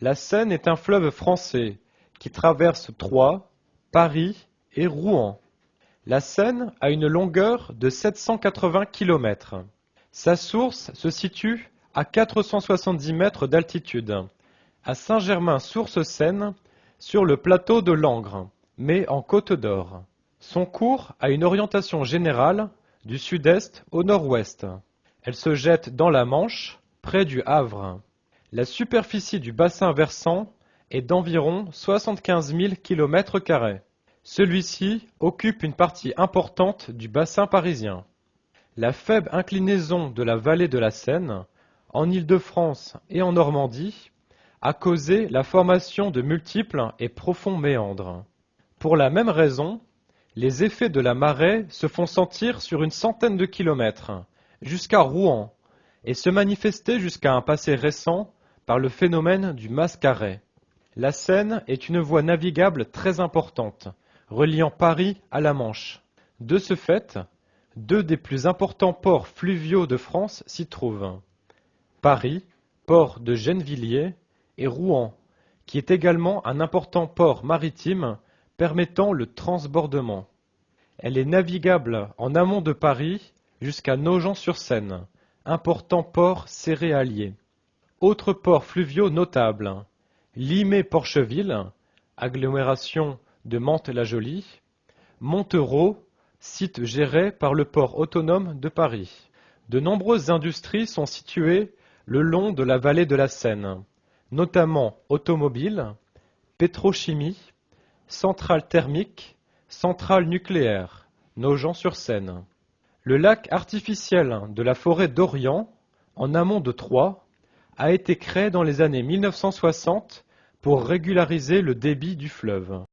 La Seine est un fleuve français qui traverse Troyes, Paris et Rouen. La Seine a une longueur de 780 km. Sa source se situe à 470 mètres d'altitude, à Saint-Germain-Source-Seine, sur le plateau de Langres, mais en Côte d'Or. Son cours a une orientation générale du sud-est au nord-ouest. Elle se jette dans la Manche, près du Havre. La superficie du bassin versant est d'environ 75 000 km². Celui-ci occupe une partie importante du bassin parisien. La faible inclinaison de la vallée de la Seine, en Île-de-France et en Normandie, a causé la formation de multiples et profonds méandres. Pour la même raison, les effets de la marée se font sentir sur une centaine de kilomètres, jusqu'à Rouen, et se manifester jusqu'à un passé récent par le phénomène du mascaret. La Seine est une voie navigable très importante, reliant Paris à la Manche. De ce fait, deux des plus importants ports fluviaux de France s'y trouvent. Paris, port de Gennevilliers, et Rouen, qui est également un important port maritime permettant le transbordement. Elle est navigable en amont de Paris jusqu'à Nogent-sur-Seine, important port céréalier. Autres ports fluviaux notables: Limay-Porcheville, agglomération de Mantes-la-Jolie; Montereau, site géré par le port autonome de Paris. De nombreuses industries sont situées le long de la vallée de la Seine, notamment automobiles, pétrochimie, centrales thermiques, centrales nucléaires, Nogent-sur-Seine. Le lac artificiel de la forêt d'Orient, en amont de Troyes, a été créé dans les années 1960 pour régulariser le débit du fleuve.